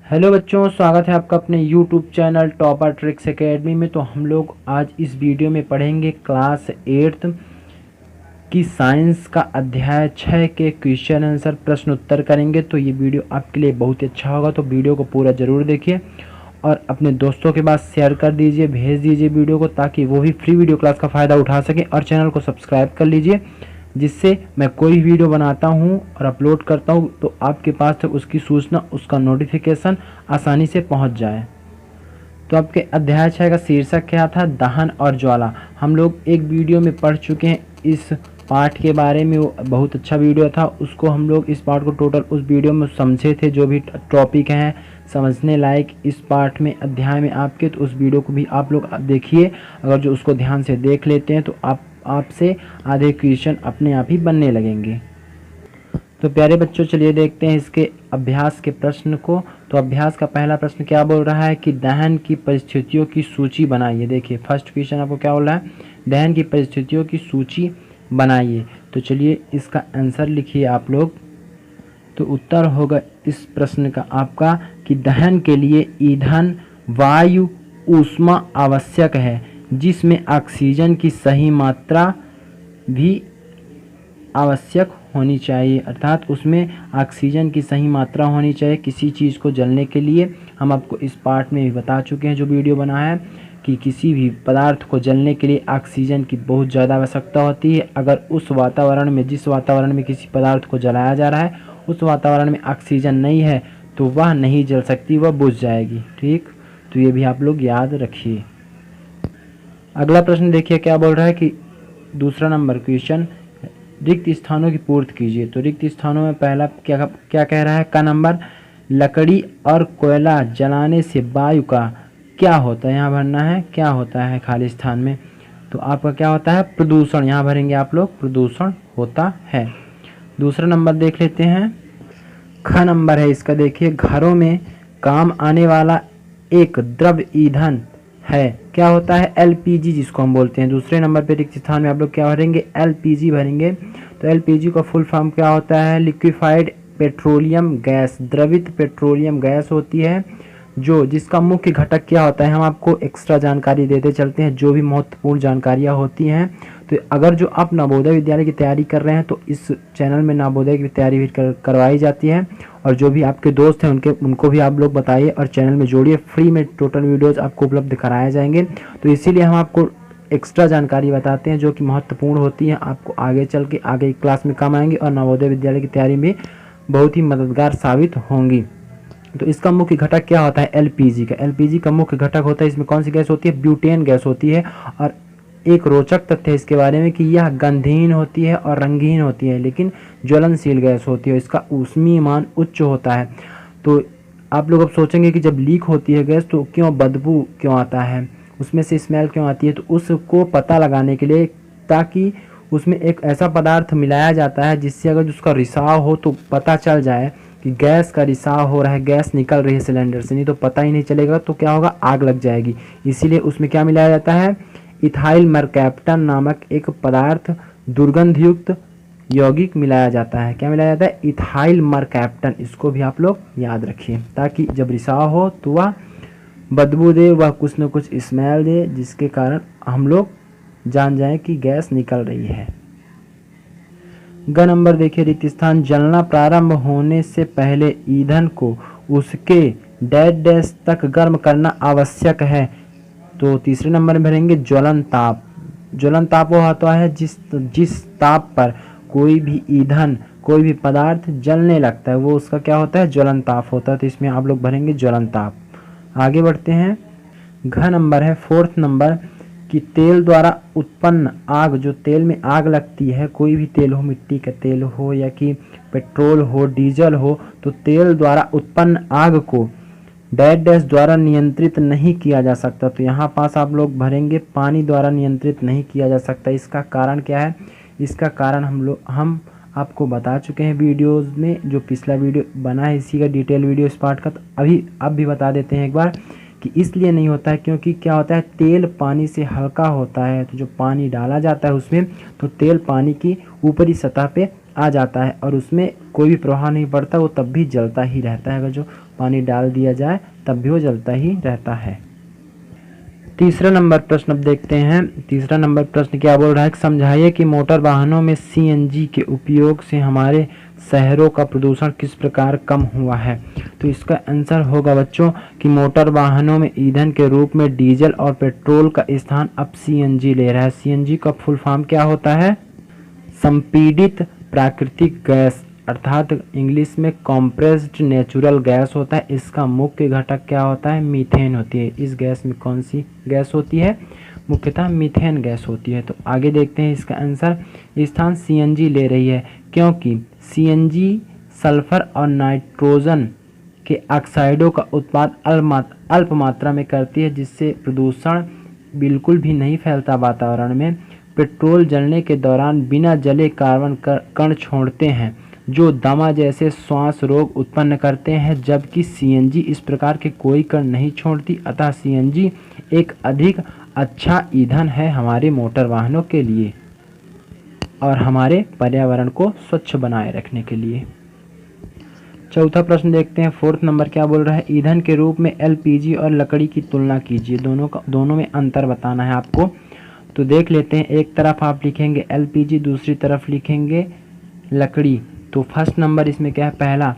Hello बच्चों, स्वागत है आपका अपने YouTube channel topper tricks academy में। तो हम लोग आज इस वीडियो में पढ़ेंगे क्लास 8 की साइंस का अध्याय 6 के क्वेश्चन आंसर प्रश्न उत्तर करेंगे। तो ये वीडियो आपके लिए बहुत ही अच्छा होगा, तो वीडियो को पूरा ज़रूर देखिए और अपने दोस्तों के पास शेयर कर दीजिए, भेज दीजिए वीडियो को, ताकि वो भी फ्री वीडियो क्लास का फ़ायदा उठा सकें। और चैनल को सब्सक्राइब कर लीजिए, जिससे मैं कोई वीडियो बनाता हूं और अपलोड करता हूं तो आपके पास तक उसकी सूचना, उसका नोटिफिकेशन आसानी से पहुंच जाए। तो आपके अध्याय 6 का शीर्षक क्या था? दहन और ज्वाला। हम लोग एक वीडियो में पढ़ चुके हैं इस पाठ के बारे में, वो बहुत अच्छा वीडियो था। उसको हम लोग इस पाठ को टोटल उस वीडियो में समझे थे, जो भी टॉपिक हैं समझने लायक इस पाठ में अध्याय में आपके, तो उस वीडियो को भी आप लोग देखिए। अगर जो उसको ध्यान से देख लेते हैं तो आपसे आधे क्वेश्चन अपने आप ही बनने लगेंगे। तो प्यारे बच्चों, चलिए देखते हैं इसके अभ्यास के प्रश्न को। तो अभ्यास का पहला प्रश्न क्या बोल रहा है कि दहन की परिस्थितियों की सूची बनाइए। देखिए फर्स्ट क्वेश्चन आपको क्या बोल रहा है, दहन की परिस्थितियों की सूची बनाइए। तो चलिए इसका आंसर लिखिए आप लोग। तो उत्तर होगा इस प्रश्न का आपका कि दहन के लिए ईंधन, वायु, ऊष्मा आवश्यक है, जिसमें ऑक्सीजन की सही मात्रा भी आवश्यक होनी चाहिए। अर्थात उसमें ऑक्सीजन की सही मात्रा होनी चाहिए किसी चीज़ को जलने के लिए। हम आपको इस पार्ट में भी बता चुके हैं, जो वीडियो बना है, कि किसी भी पदार्थ को जलने के लिए ऑक्सीजन की बहुत ज़्यादा आवश्यकता होती है। अगर उस वातावरण में, जिस वातावरण में किसी पदार्थ को जलाया जा रहा है, उस वातावरण में ऑक्सीजन नहीं है तो वह नहीं जल सकती, वह बुझ जाएगी। ठीक, तो ये भी आप लोग याद रखिए। अगला प्रश्न देखिए क्या बोल रहा है कि दूसरा नंबर क्वेश्चन, रिक्त स्थानों की पूर्ति कीजिए। तो रिक्त स्थानों में पहला क्या क्या कह रहा है? का नंबर, लकड़ी और कोयला जलाने से वायु का क्या होता है? यहाँ भरना है क्या होता है खाली स्थान में। तो आपका क्या होता है? प्रदूषण। यहाँ भरेंगे आप लोग, प्रदूषण होता है। दूसरा नंबर देख लेते हैं, ख नंबर है इसका। देखिए घरों में काम आने वाला एक द्रव ईंधन है, क्या होता है? एलपीजी, जिसको हम बोलते हैं। दूसरे नंबर पे रिक्त स्थान में आप लोग क्या भरेंगे? एलपीजी भरेंगे। तो एलपीजी का फुल फॉर्म क्या होता है? Liquefied petroleum gas. द्रवित पेट्रोलियम गैस होती है, जो जिसका मुख्य घटक क्या होता है, हम आपको एक्स्ट्रा जानकारी देते चलते हैं, जो भी महत्वपूर्ण जानकारियाँ होती हैं। तो अगर जो आप नवोदय विद्यालय की तैयारी कर रहे हैं तो इस चैनल में नवोदय की तैयारी भी करवाई जाती है। और जो भी आपके दोस्त हैं उनको भी आप लोग बताइए और चैनल में जोड़िए। फ्री में टोटल वीडियोज़ आपको उपलब्ध कराए जाएंगे। तो इसीलिए हम आपको एक्स्ट्रा जानकारी बताते हैं, जो कि महत्वपूर्ण होती है, आपको आगे चल के आगे क्लास में काम आएंगी और नवोदय विद्यालय की तैयारी में बहुत ही मददगार साबित होंगी। तो इसका मुख्य घटक क्या होता है? एलपीजी का। एलपीजी का मुख्य घटक होता है, इसमें कौन सी गैस होती है? ब्यूटेन गैस होती है। और एक रोचक तथ्य है इसके बारे में कि यह गंधहीन होती है और रंगहीन होती है, लेकिन ज्वलनशील गैस होती है। इसका ऊष्मीय मान उच्च होता है। तो आप लोग अब सोचेंगे कि जब लीक होती है गैस तो क्यों बदबू क्यों आता है, उसमें से स्मेल क्यों आती है? तो उसको पता लगाने के लिए, ताकि उसमें एक ऐसा पदार्थ मिलाया जाता है जिससे अगर उसका रिसाव हो तो पता चल जाए कि गैस का रिसाव हो रहा है, गैस निकल रही है सिलेंडर से, नहीं तो पता ही नहीं चलेगा, तो क्या होगा? आग लग जाएगी। इसीलिए उसमें क्या मिलाया जाता है? इथाइल मरकैप्टन नामक एक पदार्थ, दुर्गंधयुक्त यौगिक मिलाया जाता है। क्या मिलाया जाता है? Ethyl mercaptan. इसको भी आप लोग याद रखिए, ताकि जब रिसाव हो तो वह बदबू दे, वह कुछ न कुछ स्मेल दे, जिसके कारण हम लोग जान जाएं कि गैस निकल रही है। ग नंबर देखिए, रिक्त स्थान, जलना प्रारंभ होने से पहले ईंधन को उसके डैश डैश तक गर्म करना आवश्यक है। तो तीसरे नंबर में भरेंगे ज्वलन ताप। ज्वलन ताप वो होता है जिस ताप पर कोई भी ईंधन, कोई भी पदार्थ जलने लगता है, वो उसका क्या होता है? ज्वलन ताप होता है। तो इसमें आप लोग भरेंगे ज्वलन ताप। आगे बढ़ते हैं, घ नंबर है फोर्थ नंबर, कि तेल द्वारा उत्पन्न आग, जो तेल में आग लगती है, कोई भी तेल हो, मिट्टी का तेल हो या कि पेट्रोल हो, डीजल हो, तो तेल द्वारा उत्पन्न आग को डैश डैश द्वारा नियंत्रित नहीं किया जा सकता। तो यहाँ पास आप लोग भरेंगे पानी द्वारा नियंत्रित नहीं किया जा सकता। इसका कारण क्या है? इसका कारण हम आपको बता चुके हैं वीडियोस में, जो पिछला वीडियो बना है इसी का डिटेल वीडियो इस पार्ट का। तो अब भी बता देते हैं एक बार कि इसलिए नहीं होता है क्योंकि क्या होता है? तेल पानी से हल्का होता है, तो जो पानी डाला जाता है उसमें, तो तेल पानी की ऊपरी सतह पे आ जाता है और उसमें कोई भी प्रभाव नहीं पड़ता, वो तब भी जलता ही रहता है। अगर जो पानी डाल दिया जाए तब भी वो जलता ही रहता है। तीसरा नंबर प्रश्न अब देखते हैं। तीसरा नंबर प्रश्न क्या बोल रहा है, समझाइए कि मोटर वाहनों में सीएनजी के उपयोग से हमारे शहरों का प्रदूषण किस प्रकार कम हुआ है। तो इसका आंसर होगा बच्चों कि मोटर वाहनों में ईंधन के रूप में डीजल और पेट्रोल का स्थान अब सीएनजी ले रहा है। सीएनजी का फुल फॉर्म क्या होता है, संपीड़ित प्राकृतिक गैस, अर्थात इंग्लिश में कॉम्प्रेस्ड नेचुरल गैस होता है। इसका मुख्य घटक क्या होता है, मीथेन होती है। इस गैस में कौन सी गैस होती है, मुख्यतः मीथेन गैस होती है। तो आगे देखते हैं इसका आंसर, स्थान सीएनजी ले रही है क्योंकि सीएनजी सल्फर और नाइट्रोजन के ऑक्साइडों का उत्पादन अल्प मात्रा में करती है, जिससे प्रदूषण बिल्कुल भी नहीं फैलता वातावरण में। पेट्रोल जलने के दौरान बिना जले कार्बन कण छोड़ते हैं जो दमा जैसे श्वास रोग उत्पन्न करते हैं, जबकि सीएनजी इस प्रकार के कोई कण नहीं छोड़ती। अतः सीएनजी एक अधिक अच्छा ईंधन है हमारे मोटर वाहनों के लिए और हमारे पर्यावरण को स्वच्छ बनाए रखने के लिए। चौथा प्रश्न देखते हैं, फोर्थ नंबर क्या बोल रहा है, ईंधन के रूप में एलपीजी और लकड़ी की तुलना कीजिए। दोनों में अंतर बताना है आपको। तो देख लेते हैं, एक तरफ आप लिखेंगे एलपीजी, दूसरी तरफ लिखेंगे लकड़ी। तो फर्स्ट नंबर इसमें क्या है, पहला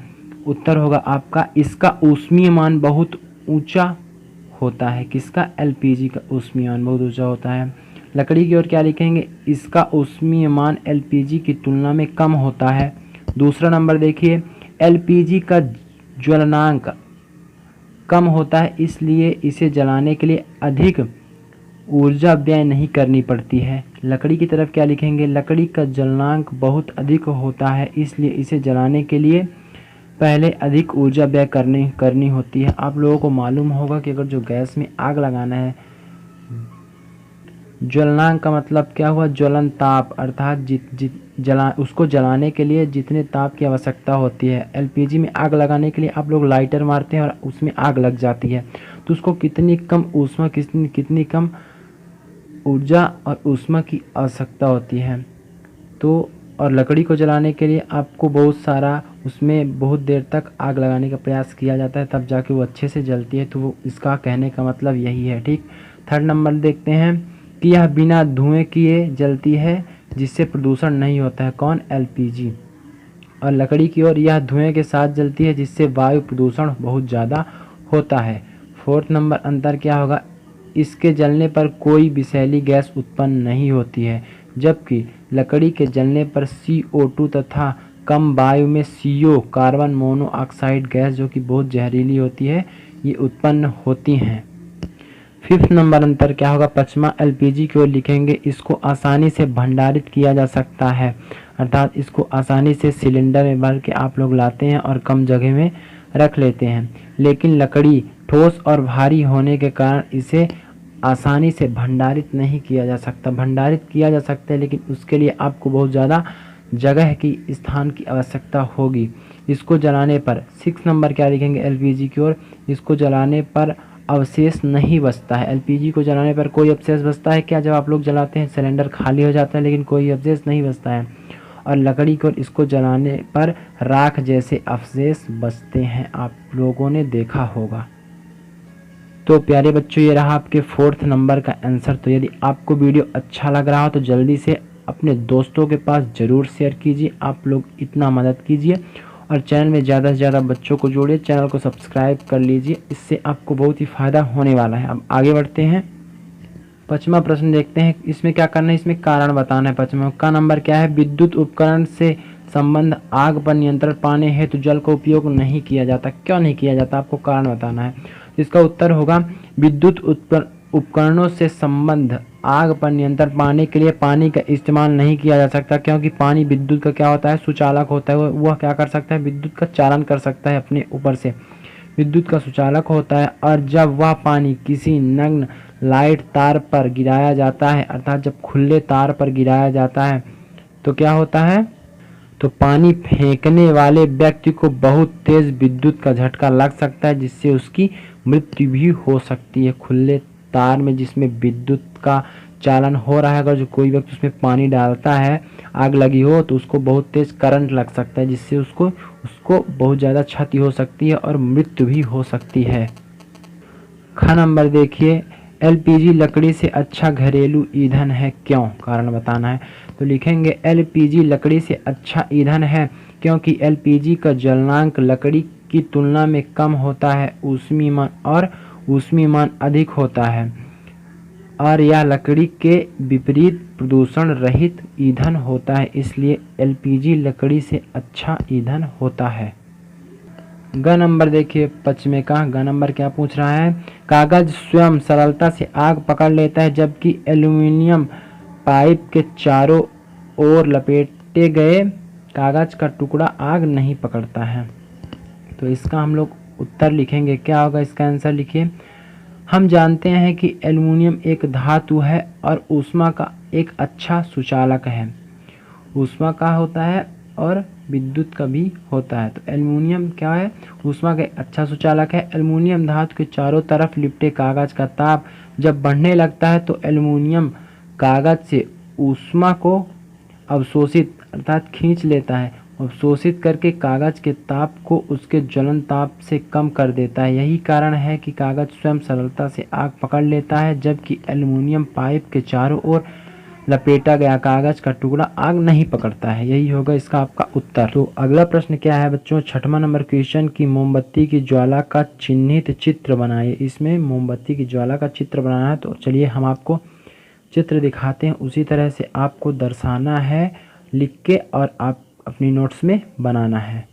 उत्तर होगा आपका, इसका ऊष्मीय मान बहुत ऊंचा होता है। किसका, एलपीजी का ऊष्मीय मान बहुत ऊंचा होता है। लकड़ी की ओर क्या लिखेंगे, इसका ऊष्मीय मान एलपीजी की तुलना में कम होता है। दूसरा नंबर देखिए, एलपीजी का ज्वलनांक कम होता है, इसलिए इसे जलाने के लिए अधिक ऊर्जा व्यय नहीं करनी पड़ती है। लकड़ी की तरफ क्या लिखेंगे, लकड़ी का जलनांक बहुत अधिक होता है, इसलिए इसे जलाने के लिए पहले अधिक ऊर्जा व्यय करनी होती है। आप लोगों को मालूम होगा कि अगर जो गैस में आग लगाना है, ज्वलनांक का मतलब क्या हुआ, ज्वलन ताप, अर्थात उसको जलाने के लिए जितने ताप की आवश्यकता होती है। एलपीजी में आग लगाने के लिए आप लोग लाइटर मारते हैं और उसमें आग लग जाती है, तो उसको कितनी कम ऊष्मा कितनी कम ऊर्जा और ऊष्मा की आवश्यकता होती है। तो और लकड़ी को जलाने के लिए आपको बहुत सारा उसमें बहुत देर तक आग लगाने का प्रयास किया जाता है, तब जाके वो अच्छे से जलती है। तो वो इसका कहने का मतलब यही है। ठीक, थर्ड नंबर देखते हैं कि यह बिना धुएं किए जलती है, जिससे प्रदूषण नहीं होता है। कौन, एलपीजी। और लकड़ी की ओर यह धुएं के साथ जलती है, जिससे वायु प्रदूषण बहुत ज़्यादा होता है। फोर्थ नंबर अंतर क्या होगा, इसके जलने पर कोई विषैली गैस उत्पन्न नहीं होती है, जबकि लकड़ी के जलने पर CO2 तथा कम वायु में CO कार्बन मोनोऑक्साइड गैस, जो कि बहुत जहरीली होती है, ये उत्पन्न होती हैं। फिफ्थ नंबर अंतर क्या होगा, पचमा एलपीजी की ओर लिखेंगे, इसको आसानी से भंडारित किया जा सकता है, अर्थात इसको आसानी से सिलेंडर में भर के आप लोग लाते हैं और कम जगह में रख लेते हैं। लेकिन लकड़ी ठोस और भारी होने के कारण इसे आसानी से भंडारित नहीं किया जा सकता। भंडारित किया जा सकता है, लेकिन उसके लिए आपको बहुत ज़्यादा जगह की, स्थान की आवश्यकता होगी। इसको जलाने पर, 6 नंबर क्या लिखेंगे एलपीजी की ओर, इसको जलाने पर अवशेष नहीं बचता है। एलपीजी को जलाने पर कोई अवशेष बचता है क्या, जब आप लोग जलाते हैं सिलेंडर खाली हो जाता है, लेकिन कोई अवशेष नहीं बचता है। और लकड़ी को इसको जलाने पर राख जैसे अवशेष बचते हैं, आप लोगों ने देखा होगा। तो प्यारे बच्चों, ये रहा आपके फोर्थ नंबर का आंसर। तो यदि आपको वीडियो अच्छा लग रहा हो तो जल्दी से अपने दोस्तों के पास ज़रूर शेयर कीजिए। आप लोग इतना मदद कीजिए और चैनल में ज़्यादा से ज़्यादा बच्चों को जोड़िए, चैनल को सब्सक्राइब कर लीजिए, इससे आपको बहुत ही फ़ायदा होने वाला है। अब आगे बढ़ते हैं, पांचवा प्रश्न देखते हैं। इसमें क्या करना है, इसमें कारण बताना है। पांचवा का नंबर क्या है, विद्युत उपकरण से संबंध आग पर नियंत्रण पाने हेतु जल का उपयोग नहीं किया जाता। क्यों नहीं किया जाता, आपको कारण बताना है। इसका उत्तर होगा, विद्युत उपकरणों से संबंध आग पर नियंत्रण पाने के लिए पानी का इस्तेमाल नहीं किया जा सकता, क्योंकि पानी विद्युत का क्या होता है, सुचालक होता है। वह क्या कर सकता है, विद्युत का चालन कर सकता है, अपने ऊपर से विद्युत का सुचालक होता है। और जब वह पानी किसी नग्न लाइट तार पर गिराया जाता है, अर्थात जब खुले तार पर गिराया जाता है, तो क्या होता है, तो पानी फेंकने वाले व्यक्ति को बहुत तेज विद्युत का झटका लग सकता है, जिससे उसकी मृत्यु भी हो सकती है। खुले तार में जिसमें विद्युत का चालन हो रहा है, अगर जो कोई व्यक्ति उसमें पानी डालता है, आग लगी हो, तो उसको बहुत तेज करंट लग सकता है, जिससे उसको बहुत ज़्यादा क्षति हो सकती है और मृत्यु भी हो सकती है। ख नंबर देखिए, एलपीजी लकड़ी से अच्छा घरेलू ईंधन है, क्यों? कारण बताना है। तो लिखेंगे एलपीजी लकड़ी से अच्छा ईंधन है क्योंकि एलपीजी का ज्वलनांक लकड़ी की तुलना में कम होता है, ऊष्मीमान अधिक होता है और यह लकड़ी के विपरीत प्रदूषण रहित ईंधन होता है, इसलिए एलपीजी लकड़ी से अच्छा ईंधन होता है। ग नंबर देखिए, पश्चिमे का ग नंबर क्या पूछ रहा है? कागज स्वयं सरलता से आग पकड़ लेता है जबकि एल्यूमीनियम पाइप के चारों ओर लपेटे गए कागज का टुकड़ा आग नहीं पकड़ता है। तो इसका हम लोग उत्तर लिखेंगे, क्या होगा इसका आंसर? लिखिए, हम जानते हैं कि एल्यूमीनियम एक धातु है और ऊष्मा का एक अच्छा सुचालक है। ऊष्मा का होता है और विद्युत का भी होता है। तो एल्यूमीनियम क्या है? ऊष्मा का एक अच्छा सुचालक है। एल्यूमीनियम धातु के चारों तरफ लिपटे कागज का ताप जब बढ़ने लगता है तो एल्यूमीनियम कागज से ऊष्मा को अवशोषित अर्थात खींच लेता है, अवशोषित करके कागज के ताप को उसके ज्वलन ताप से कम कर देता है। यही कारण है कि कागज स्वयं सरलता से आग पकड़ लेता है जबकि एल्यूमीनियम पाइप के चारों ओर लपेटा गया कागज का टुकड़ा आग नहीं पकड़ता है। यही होगा इसका आपका उत्तर। तो अगला प्रश्न क्या है बच्चों? 6वां नंबर क्वेश्चन की मोमबत्ती की ज्वाला का चिन्हित चित्र बनाइए। इसमें मोमबत्ती की ज्वाला का चित्र बनाना है, तो चलिए हम आपको चित्र दिखाते हैं, उसी तरह से आपको दर्शाना है लिख के और आप अपनी नोट्स में बनाना है।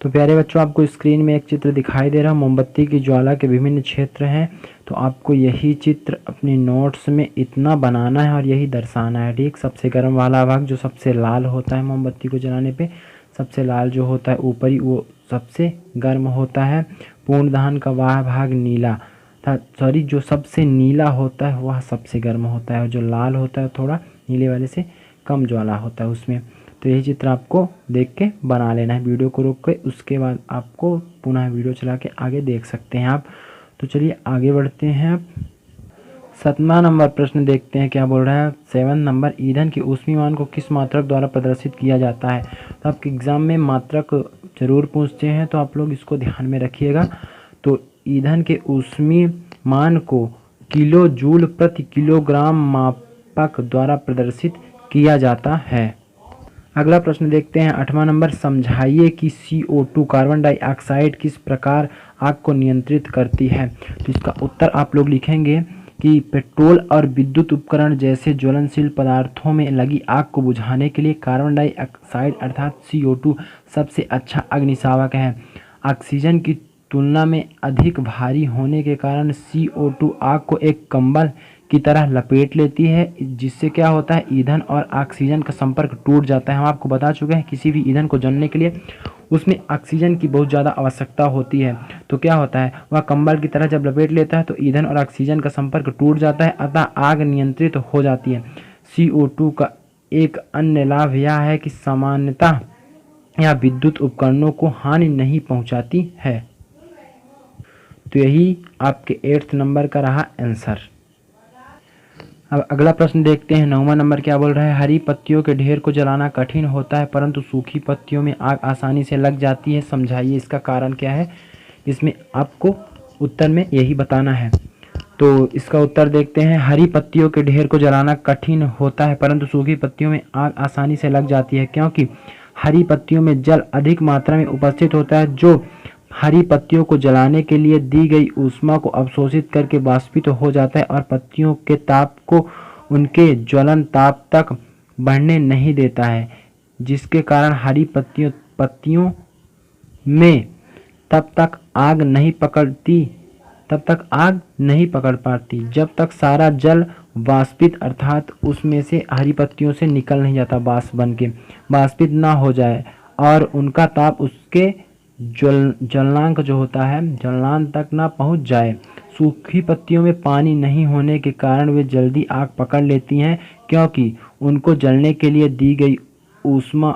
तो प्यारे बच्चों, आपको स्क्रीन में एक चित्र दिखाई दे रहा है, मोमबत्ती की ज्वाला के विभिन्न क्षेत्र हैं। तो आपको यही चित्र अपनी नोट्स में इतना बनाना है और यही दर्शाना है, ठीक। सबसे गर्म वाला भाग जो सबसे लाल होता है मोमबत्ती को जलाने पे, सबसे लाल जो होता है ऊपरी वो सबसे गर्म होता है। पूर्णदहन का वह भाग नीला जो सबसे नीला होता है वह सबसे गर्म होता है, और जो लाल होता है थोड़ा नीले वाले से कम ज्वाला होता है उसमें। तो यही चित्र आपको देख के बना लेना है, वीडियो को रोक के, उसके बाद आपको पुनः वीडियो चला के आगे देख सकते हैं आप। तो चलिए आगे बढ़ते हैं। 7वां नंबर प्रश्न देखते हैं क्या बोल रहा है। 7 नंबर, ईंधन के ऊष्मीमान को किस मात्रक द्वारा प्रदर्शित किया जाता है? तो आपके एग्जाम में मात्रक जरूर पूछते हैं, तो आप लोग इसको ध्यान में रखिएगा। तो ईंधन के ऊष्मीमान को किलो जूल प्रति किलोग्राम मापक द्वारा प्रदर्शित किया जाता है। अगला प्रश्न देखते हैं 8वां नंबर, समझाइए कि CO2 कार्बन डाइऑक्साइड किस प्रकार आग को नियंत्रित करती है। तो इसका उत्तर आप लोग लिखेंगे कि पेट्रोल और विद्युत उपकरण जैसे ज्वलनशील पदार्थों में लगी आग को बुझाने के लिए कार्बन डाइऑक्साइड अर्थात CO2 सबसे अच्छा अग्निशामक है। ऑक्सीजन की तुलना में अधिक भारी होने के कारण CO2 आग को एक कंबल की तरह लपेट लेती है, जिससे क्या होता है, ईंधन और ऑक्सीजन का संपर्क टूट जाता है। हम आपको बता चुके हैं किसी भी ईंधन को जलने के लिए उसमें ऑक्सीजन की बहुत ज़्यादा आवश्यकता होती है। तो क्या होता है, वह कंबल की तरह जब लपेट लेता है तो ईंधन और ऑक्सीजन का संपर्क टूट जाता है, अतः आग नियंत्रित हो जाती है। CO2 का एक अन्य लाभ यह है कि सामान्यतः यह विद्युत उपकरणों को हानि नहीं पहुँचाती है। तो यही आपके 8th नंबर का रहा आंसर। अब अगला प्रश्न देखते हैं 9वां नंबर क्या बोल रहा है। हरी पत्तियों के ढेर को जलाना कठिन होता है परंतु सूखी पत्तियों में आग आसानी से लग जाती है, समझाइए इसका कारण क्या है। इसमें आपको उत्तर में यही बताना है। तो इसका उत्तर देखते हैं, हरी पत्तियों के ढेर को जलाना कठिन होता है परंतु सूखी पत्तियों में आग आसानी से लग जाती है, क्योंकि हरी पत्तियों में जल अधिक मात्रा में उपस्थित होता है जो हरी पत्तियों को जलाने के लिए दी गई ऊष्मा को अवशोषित करके वाष्पित हो जाता है और पत्तियों के ताप को उनके ज्वलन ताप तक बढ़ने नहीं देता है, जिसके कारण हरी पत्तियों में तब तक आग नहीं पकड़ पाती जब तक सारा जल वाष्पित अर्थात उसमें से हरी पत्तियों से निकल नहीं जाता, वाष्प बन के वाष्पित ना हो जाए और उनका ताप उसके ज्वलनांक जो होता है ज्वलनांक तक ना पहुंच जाए। सूखी पत्तियों में पानी नहीं होने के कारण वे जल्दी आग पकड़ लेती हैं, क्योंकि उनको जलने के लिए दी गई ऊष्मा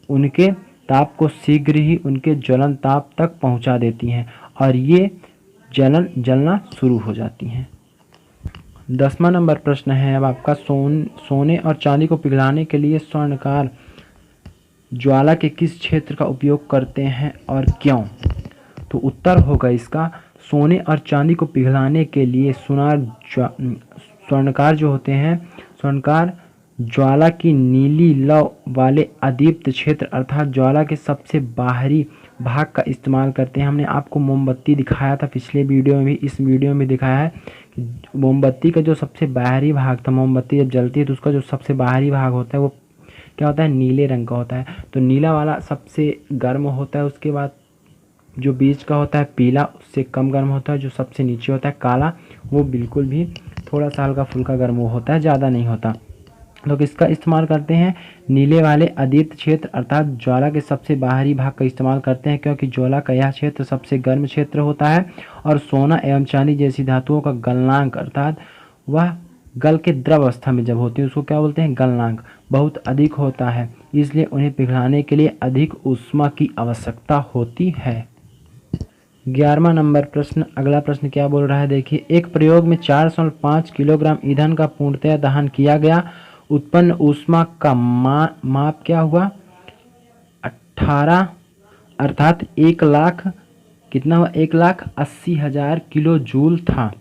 उनके ताप को शीघ्र ही उनके ज्वलन ताप तक पहुंचा देती हैं और ये जलना शुरू हो जाती हैं। 10वां नंबर प्रश्न है अब आपका, सोने और चांदी को पिघलाने के लिए स्वर्णकार ज्वाला के किस क्षेत्र का उपयोग करते हैं और क्यों? तो उत्तर होगा इसका, सोने और चांदी को पिघलाने के लिए स्वर्णकार जो होते हैं, स्वर्णकार ज्वाला की नीली लौ वाले अदीप्त क्षेत्र अर्थात ज्वाला के सबसे बाहरी भाग का इस्तेमाल करते हैं। हमने आपको मोमबत्ती दिखाया था पिछले वीडियो में भी, इस वीडियो में दिखाया है कि मोमबत्ती का जो सबसे बाहरी भाग था, मोमबत्ती जब जलती है तो उसका जो सबसे बाहरी भाग होता है वो क्या होता है, नीले रंग का होता है। तो नीला वाला सबसे गर्म होता है, उसके बाद जो बीच का होता है पीला उससे कम गर्म होता है, जो सबसे नीचे होता है काला वो बिल्कुल भी थोड़ा सा हल्का फुल्का गर्म होता है, ज़्यादा नहीं होता। तो किसका इस्तेमाल करते हैं, नीले वाले अदीप्त क्षेत्र अर्थात ज्वाला के सबसे बाहरी भाग का इस्तेमाल करते हैं, क्योंकि ज्वाला का यह क्षेत्र सबसे गर्म क्षेत्र होता है और सोना एवं चांदी जैसी धातुओं का गलनांक अर्थात वह गल के द्रव अवस्था में जब होती है उसको क्या बोलते हैं, गलनांक बहुत अधिक होता है, इसलिए उन्हें पिघलाने के लिए अधिक ऊष्मा की आवश्यकता होती है। 11वां नंबर प्रश्न, अगला प्रश्न क्या बोल रहा है देखिए, एक प्रयोग में 4.5 किलोग्राम ईंधन का पूर्णतया दहन किया गया, उत्पन्न ऊष्मा का माप क्या हुआ, 18 अर्थात 1 लाख कितना हुआ, 1,80,000 किलो जूल था।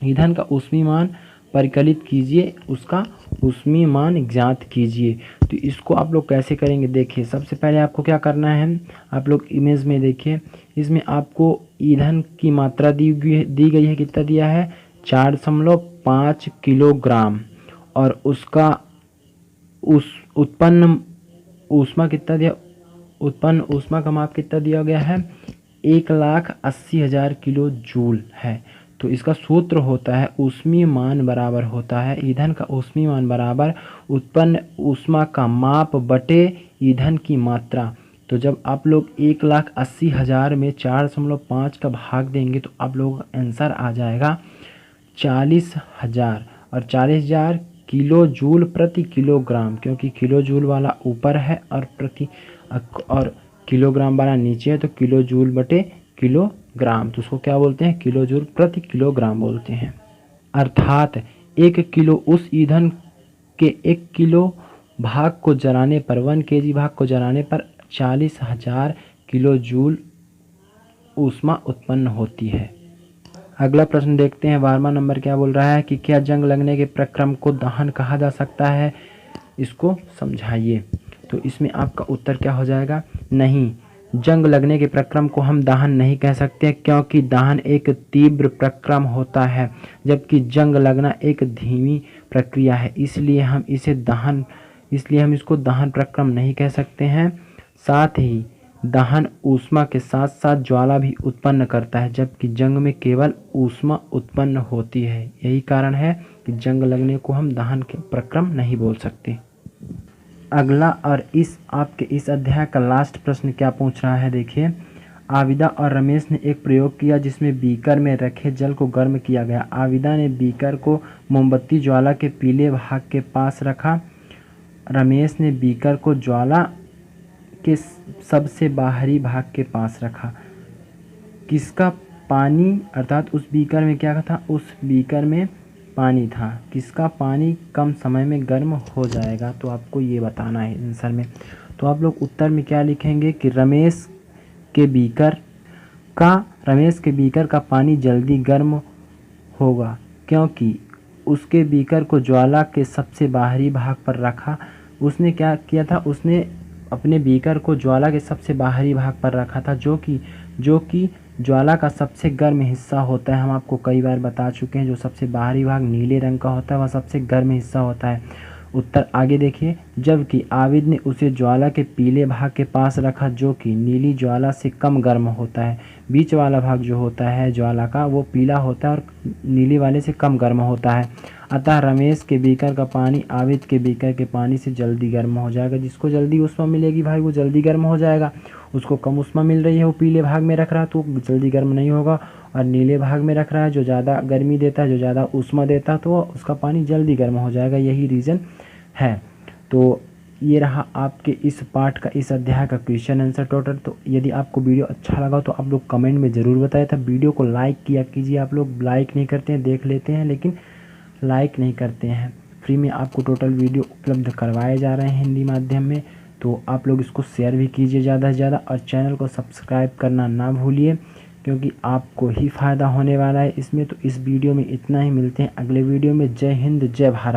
ईंधन का ऊष्मीय मान परिकलित कीजिए, उसका ऊष्मीय मान ज्ञात कीजिए। तो इसको आप लोग कैसे करेंगे देखिए, सबसे पहले आपको क्या करना है, आप लोग इमेज में देखिए, इसमें आपको ईंधन की मात्रा दी गई है, कितना दिया है, 4.5 किलोग्राम और उसका उत्पन्न ऊष्मा कितना दिया, उत्पन्न ऊष्मा का माप कितना दिया गया है, 1,80,000 किलो जूल है। तो इसका सूत्र होता है ऊष्मीय मान बराबर होता है, ईंधन का ऊष्मीय मान बराबर उत्पन्न ऊष्मा का माप बटे ईंधन की मात्रा। तो जब आप लोग 1,80,000 में 4.5 का भाग देंगे तो आप लोगों का आंसर आ जाएगा 40,000 और 40,000 किलो जूल प्रति किलोग्राम, क्योंकि किलो जूल वाला ऊपर है और किलोग्राम वाला नीचे है, तो किलो जूल बटे किलोग्राम, तो उसको क्या बोलते हैं, किलो जूल प्रति किलोग्राम बोलते हैं। अर्थात 1 किलो उस ईंधन के 1 किलो भाग को जलाने पर 1 kg भाग को जलाने पर 40,000 किलो जूल ऊष्मा उत्पन्न होती है। अगला प्रश्न देखते हैं, 12वां नंबर क्या बोल रहा है कि क्या जंग लगने के प्रक्रम को दहन कहा जा सकता है, इसको समझाइए। तो इसमें आपका उत्तर क्या हो जाएगा, नहीं, जंग लगने के प्रक्रम को हम दहन नहीं कह सकते, क्योंकि दहन एक तीव्र प्रक्रम होता है जबकि जंग लगना एक धीमी प्रक्रिया है, इसलिए हम इसको दहन प्रक्रम नहीं कह सकते हैं। साथ ही दहन ऊष्मा के साथ साथ ज्वाला भी उत्पन्न करता है, जबकि जंग में केवल ऊष्मा उत्पन्न होती है, यही कारण है कि जंग लगने को हम दहन के प्रक्रम नहीं बोल सकते। अगला और आपके इस अध्याय का लास्ट प्रश्न क्या पूछ रहा है देखिए, आविदा और रमेश ने एक प्रयोग किया जिसमें बीकर में रखे जल को गर्म किया गया। आविदा ने बीकर को मोमबत्ती ज्वाला के पीले भाग के पास रखा, रमेश ने बीकर को ज्वाला के सबसे बाहरी भाग के पास रखा। किसका पानी अर्थात उस बीकर में क्या था, उस बीकर में पानी था, किसका पानी कम समय में गर्म हो जाएगा, तो आपको ये बताना है आंसर में। तो आप लोग उत्तर में क्या लिखेंगे कि रमेश के बीकर का पानी जल्दी गर्म होगा, क्योंकि उसके बीकर को ज्वाला के सबसे बाहरी भाग पर रखा। उसने क्या किया था, उसने अपने बीकर को ज्वाला के सबसे बाहरी भाग पर रखा था, जो कि ज्वाला का सबसे गर्म हिस्सा होता है। हम आपको कई बार बता चुके हैं, जो सबसे बाहरी भाग नीले रंग का होता है वह सबसे गर्म हिस्सा होता है। उत्तर आगे देखिए, जबकि आविद ने उसे ज्वाला के पीले भाग के पास रखा, जो कि नीली ज्वाला से कम गर्म होता है। बीच वाला भाग जो होता है ज्वाला का वो पीला होता है और नीली वाले से कम गर्म होता है। अतः रमेश के बीकर का पानी आविद के बीकर के पानी से जल्दी गर्म हो जाएगा। जिसको जल्दी ऊष्मा मिलेगी भाई वो जल्दी गर्म हो जाएगा, उसको कम ऊष्मा मिल रही है वो पीले भाग में रख रहा है तो जल्दी गर्म नहीं होगा, और नीले भाग में रख रहा है जो ज़्यादा गर्मी देता है, जो ज़्यादा ऊष्मा देता है, तो उसका पानी जल्दी गर्म हो जाएगा, यही रीज़न है। तो ये रहा आपके इस पार्ट का, इस अध्याय का क्वेश्चन आंसर टोटल। तो यदि आपको वीडियो अच्छा लगा तो आप लोग कमेंट में ज़रूर बताया था। वीडियो को लाइक किया कीजिए, आप लोग लाइक नहीं करते हैं, देख लेते हैं लेकिन लाइक नहीं करते हैं। फ्री में आपको टोटल वीडियो उपलब्ध करवाए जा रहे हैं हिंदी माध्यम में, तो आप लोग इसको शेयर भी कीजिए ज़्यादा से ज़्यादा, और चैनल को सब्सक्राइब करना ना भूलिए, क्योंकि आपको ही फ़ायदा होने वाला है इसमें। तो इस वीडियो में इतना ही, मिलते हैं अगले वीडियो में। जय हिंद, जय भारत।